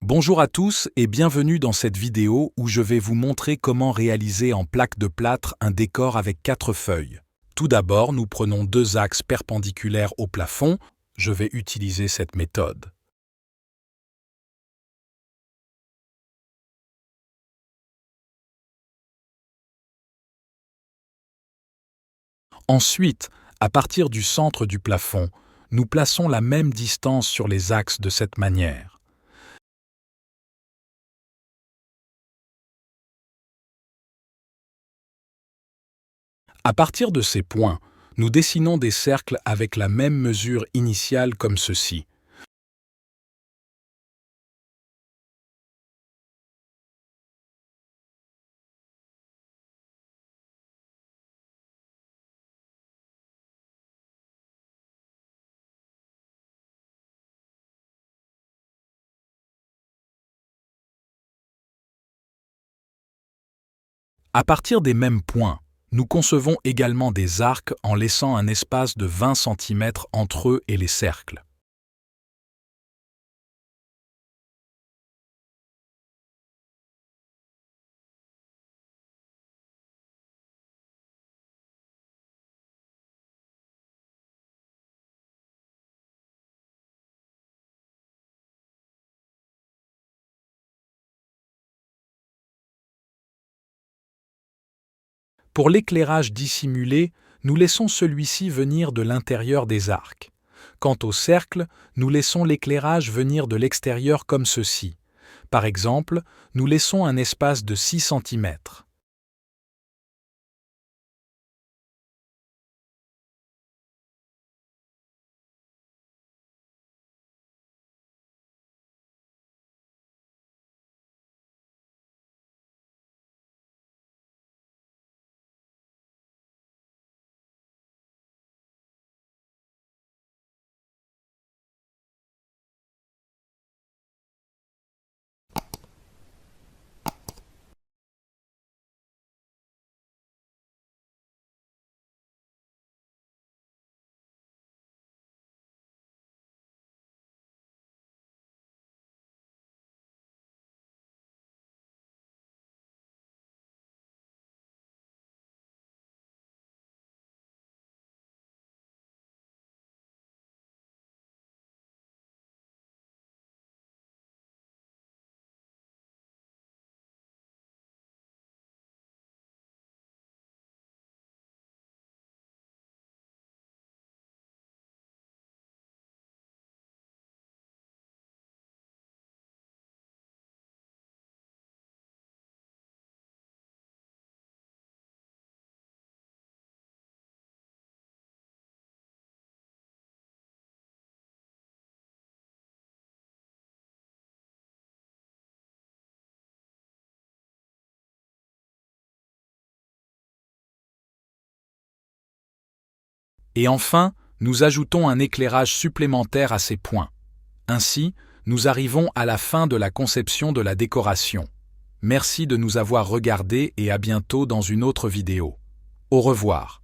Bonjour à tous et bienvenue dans cette vidéo où je vais vous montrer comment réaliser en plaque de plâtre un décor avec 4 feuilles. Tout d'abord, nous prenons 2 axes perpendiculaires au plafond. Je vais utiliser cette méthode. Ensuite, à partir du centre du plafond, nous plaçons la même distance sur les axes de cette manière. À partir de ces points, nous dessinons des cercles avec la même mesure initiale comme ceci. À partir des mêmes points, nous concevons également des arcs en laissant un espace de 20 cm entre eux et les cercles. Pour l'éclairage dissimulé, nous laissons celui-ci venir de l'intérieur des arcs. Quant au cercle, nous laissons l'éclairage venir de l'extérieur comme ceci. Par exemple, nous laissons un espace de 6 cm. Et enfin, nous ajoutons un éclairage supplémentaire à ces points. Ainsi, nous arrivons à la fin de la conception de la décoration. Merci de nous avoir regardés et à bientôt dans une autre vidéo. Au revoir.